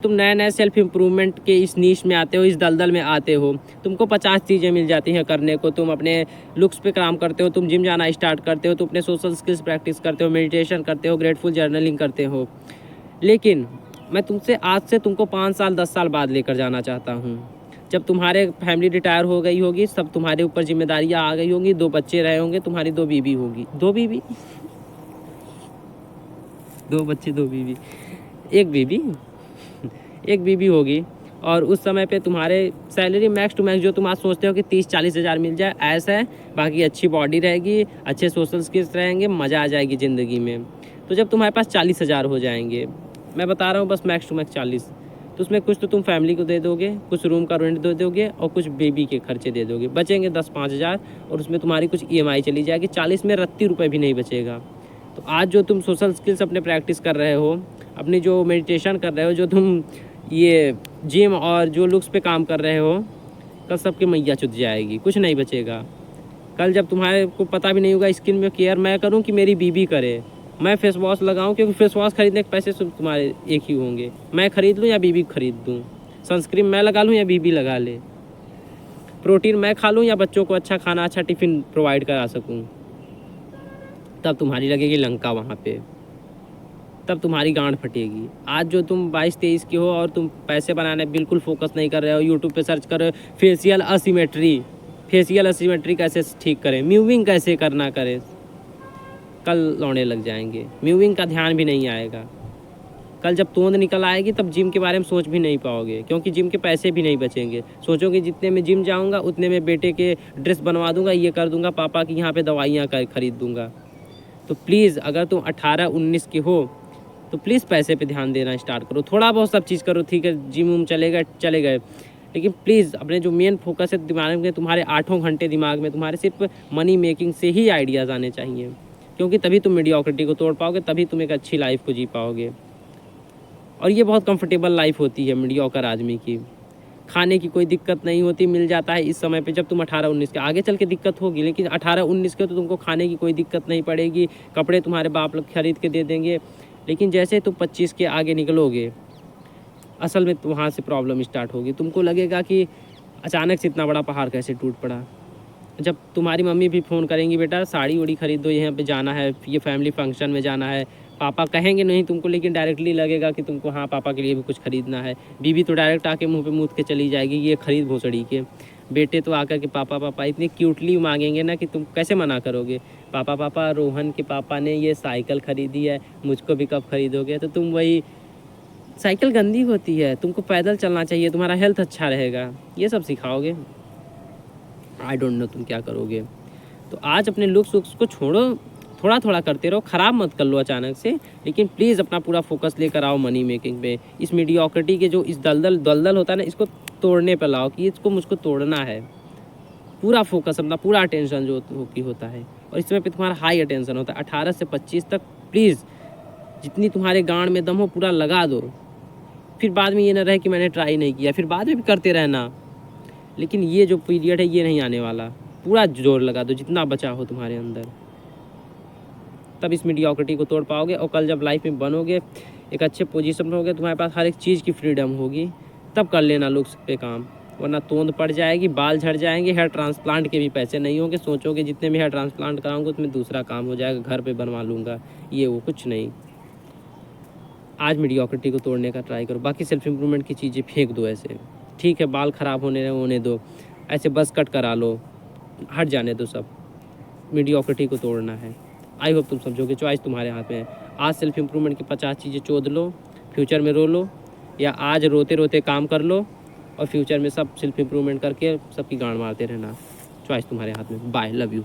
तुम नए नए सेल्फ इम्प्रूवमेंट के इस नीश में आते हो, इस दलदल में आते हो, तुमको 50 चीज़ें मिल जाती हैं करने को। तुम अपने लुक्स पे काम करते हो, तुम जिम जाना स्टार्ट करते हो, तुम अपने सोशल स्किल्स प्रैक्टिस करते हो, मेडिटेशन करते हो, ग्रेटफुल जर्नलिंग करते हो। लेकिन मैं तुमसे आज से तुमको 5 साल 10 साल बाद लेकर जाना चाहता हूँ, जब तुम्हारे फैमिली रिटायर हो गई होगी, सब तुम्हारे ऊपर जिम्मेदारियाँ आ गई होंगी, 2 बच्चे रहे होंगे, तुम्हारी 2 बीवी होगी। 2 बीवी 2 बच्चे 2 बीवी, 1 बीवी 1 बीवी होगी। और उस समय पे तुम्हारे सैलरी मैक्स टू मैक्स जो तुम आज सोचते हो कि 30-40 हज़ार मिल जाए, ऐसा है। बाकी अच्छी बॉडी रहेगी, अच्छे सोशल स्किल्स रहेंगे, मज़ा आ जाएगी ज़िंदगी में। तो जब तुम्हारे पास 40 हज़ार हो जाएंगे, मैं बता रहा हूँ बस मैक्स टू मैक्स 40, तो उसमें कुछ तो तुम फैमिली को दे दोगे, कुछ रूम का रेंट दे दोगे और कुछ बेबी के खर्चे दे दोगे, बचेंगे 10-5 हज़ार। और उसमें तुम्हारी कुछ EMI चली जाएगी, 40 में रत्ती रुपये भी नहीं बचेगा। तो आज जो तुम सोशल स्किल्स अपने प्रैक्टिस कर रहे हो, अपनी जो मेडिटेशन कर रहे हो, जो तुम ये जिम और जो लुक्स पे काम कर रहे हो, कल सबकी मैया चुत जाएगी, कुछ नहीं बचेगा। कल जब तुम्हारे को पता भी नहीं होगा स्किन में केयर मैं करूं कि मेरी बीबी करे, मैं फेस वॉश लगाऊं, क्योंकि फेस वॉश खरीदने के पैसे सिर्फ तुम्हारे एक ही होंगे। मैं खरीद लूं या बीबी खरीद दूं, सनस्क्रीन मैं लगा लूं या बीबी लगा ले, प्रोटीन मैं खा लूं या बच्चों को अच्छा खाना, अच्छा टिफ़िन प्रोवाइड करा सकूँ। तब तुम्हारी लगेगी लंका वहाँ पे, तब तुम्हारी गांड फटेगी। आज जो तुम 22-23 की हो और तुम पैसे बनाने बिल्कुल फोकस नहीं कर रहे हो, यूट्यूब पे सर्च कर रहे हो फेशियल असिमेट्री कैसे ठीक करें, म्यूविंग कैसे करना करें, कल लौंडे लग जाएंगे, म्यूविंग का ध्यान भी नहीं आएगा। कल जब तोंद निकल आएगी तब जिम के बारे में सोच भी नहीं पाओगे, क्योंकि जिम के पैसे भी नहीं बचेंगे। सोचोगे जितने में जिम जाऊँगा उतने में बेटे के ड्रेस बनवा दूँगा, ये कर दूँगा, पापा की यहाँ पर दवाइयाँ खरीद दूँगा। तो प्लीज़ अगर तुम 18-19 की हो तो प्लीज़ पैसे पे ध्यान देना स्टार्ट करो। थोड़ा बहुत सब चीज़ करो, ठीक है, जिम उम चले गए, लेकिन प्लीज़ अपने जो मेन फोकस है दिमाग में, तुम्हारे 8 घंटे दिमाग में तुम्हारे सिर्फ मनी मेकिंग से ही आइडियाज़ आने चाहिए, क्योंकि तभी तुम मीडियोक्रिटी को तोड़ पाओगे, तभी तुम एक अच्छी लाइफ को जी पाओगे। और ये बहुत कंफर्टेबल लाइफ होती है मीडियोकर आदमी की। खाने की कोई दिक्कत नहीं होती, मिल जाता है इस समय पे। जब तुम 18-19 के, आगे चल के दिक्कत होगी, लेकिन 18-19 के तो तुमको खाने की कोई दिक्कत नहीं पड़ेगी, कपड़े तुम्हारे बाप लोग खरीद के दे देंगे। लेकिन जैसे तुम 25 के आगे निकलोगे, असल में वहाँ से प्रॉब्लम स्टार्ट होगी। तुमको लगेगा कि अचानक से इतना बड़ा पहाड़ कैसे टूट पड़ा। जब तुम्हारी मम्मी भी फ़ोन करेंगी, बेटा साड़ी उड़ी खरीद दो, यहाँ पे जाना है, ये फैमिली फंक्शन में जाना है। पापा कहेंगे नहीं तुमको, लेकिन डायरेक्टली लगेगा कि तुमको हाँ पापा के लिए भी कुछ खरीदना है। बीवी तो डायरेक्ट आके मुँह पे मूत के चली जाएगी, ये खरीद भोसड़ी के। बेटे तो आकर के पापा पापा इतनी क्यूटली मांगेंगे ना कि तुम कैसे मना करोगे। पापा पापा रोहन के पापा ने ये साइकिल खरीदी है, मुझको भी कब खरीदोगे। तो तुम वही, साइकिल गंदी होती है, तुमको पैदल चलना चाहिए, तुम्हारा हेल्थ अच्छा रहेगा, ये सब सिखाओगे। आई डोंट नो तुम क्या करोगे। तो आज अपने लुक्स को छोड़ो, थोड़ा थोड़ा करते रहो, ख़राब मत कर लो अचानक से, लेकिन प्लीज़ अपना पूरा फोकस लेकर आओ मनी मेकिंग पे। इस मीडियोक्रिटी के जो इस दलदल होता है ना, इसको तोड़ने पर लाओ कि इसको मुझको तोड़ना है। पूरा फोकस अपना, पूरा अटेंशन जो होता है, और इसमें पे तुम्हारा हाई अटेंशन होता है। 18 से 25 तक प्लीज़ जितनी तुम्हारे गांड में दम हो पूरा लगा दो। फिर बाद में ये ना रहे कि मैंने ट्राई नहीं किया, फिर बाद में भी करते रहना। लेकिन ये जो पीरियड है ये नहीं आने वाला, पूरा जोर लगा दो जितना बचा हो तुम्हारे अंदर, तब इस मीडियोक्रिटी को तोड़ पाओगे। और कल जब लाइफ में बनोगे, एक अच्छे पोजीशन में होगे, तुम्हारे पास हर एक चीज़ की फ्रीडम होगी, तब कर लेना लुक्स पे काम, वरना तोंद पड़ जाएगी, बाल झड़ जाएंगे, हेयर ट्रांसप्लांट के भी पैसे नहीं होंगे। सोचोगे जितने में हेयर ट्रांसप्लांट कराऊंगा उसमें दूसरा काम हो जाएगा, घर पे बनवा लूँगा, ये वो कुछ नहीं। आज मीडियोक्रिटी को तोड़ने का ट्राई करो, बाकी सेल्फ इम्प्रूवमेंट की चीज़ें फेंक दो ऐसे। ठीक है, बाल ख़राब होने दो, ऐसे बस कट करा लो, हट जाने दो सब। मीडियोक्रिटी को तोड़ना है। आई होप तुम समझोगे, चॉइस तुम्हारे हाथ में है। आज सेल्फ इम्प्रूवमेंट की 50 चीज़ें चोद लो, फ्यूचर में रो लो, या आज रोते रोते काम कर लो और फ्यूचर में सब सेल्फ इम्प्रूवमेंट करके सबकी गांड मारते रहना। चॉइस तुम्हारे हाथ में। Bye, love you.